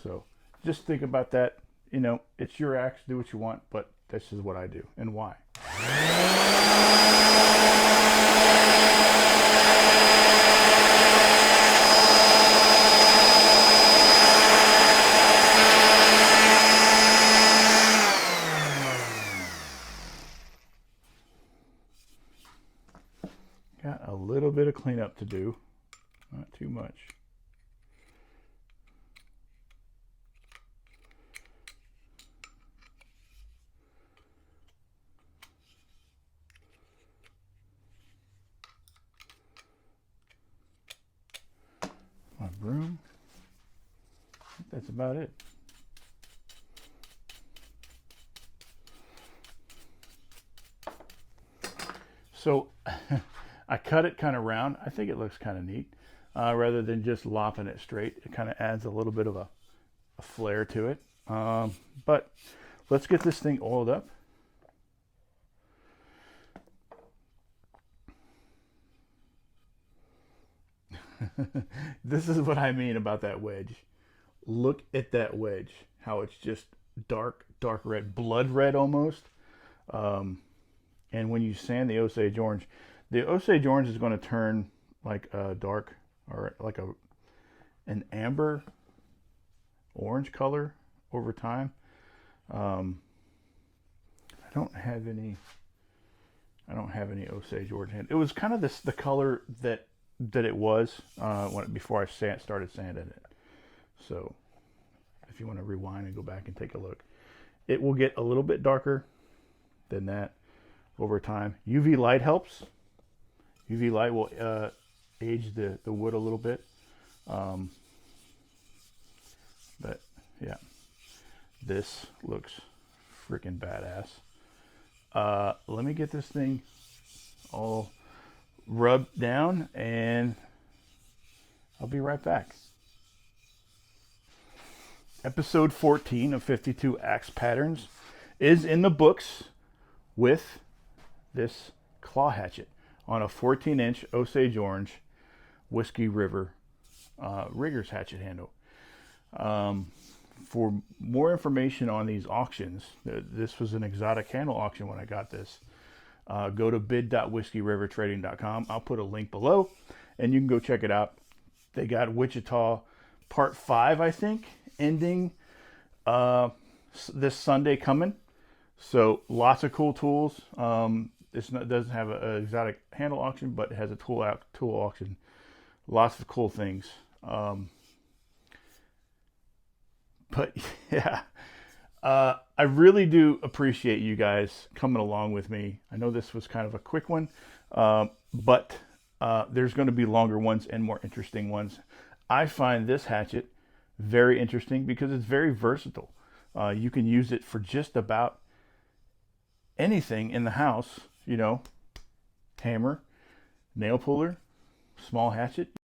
So just think about that. You know, it's your axe, do what you want, but this is what I do and why. Got a little bit of cleanup to do, not too much. My broom. I think that's about it. So I cut it kind of round. I think it looks kind of neat. Rather than just lopping it straight, it kind of adds a little bit of a flair to it. But let's get this thing oiled up. This is what I mean about that wedge. Look at that wedge, how it's just dark red, blood red almost. And when you sand the Osage orange is going to turn like a dark, or like an amber orange color over time. I don't have any Osage orange. It was kind of the color that it was before I started sanding it. So if you want to rewind and go back and take a look, it will get a little bit darker than that over time. UV light helps. UV light will age the wood a little bit. But yeah, this looks freaking badass. Let me get this thing all rubbed down and I'll be right back. Episode 14 of 52 Axe Patterns is in the books with this claw hatchet on a 14-inch Osage orange Whiskey River rigger's hatchet handle. For more information on these auctions, this was an exotic handle auction when I got this. Go to bid.whiskeyrivertrading.com. I'll put a link below and you can go check it out. They got Wichita Part 5, I think, ending this Sunday coming. So lots of cool tools. Doesn't have an exotic handle auction, but it has a tool auction. Lots of cool things. But yeah, I really do appreciate you guys coming along with me. I know this was kind of a quick one, but there's going to be longer ones and more interesting ones. I find this hatchet very interesting because it's very versatile. You can use it for just about anything in the house, you know, hammer, nail puller, small hatchet.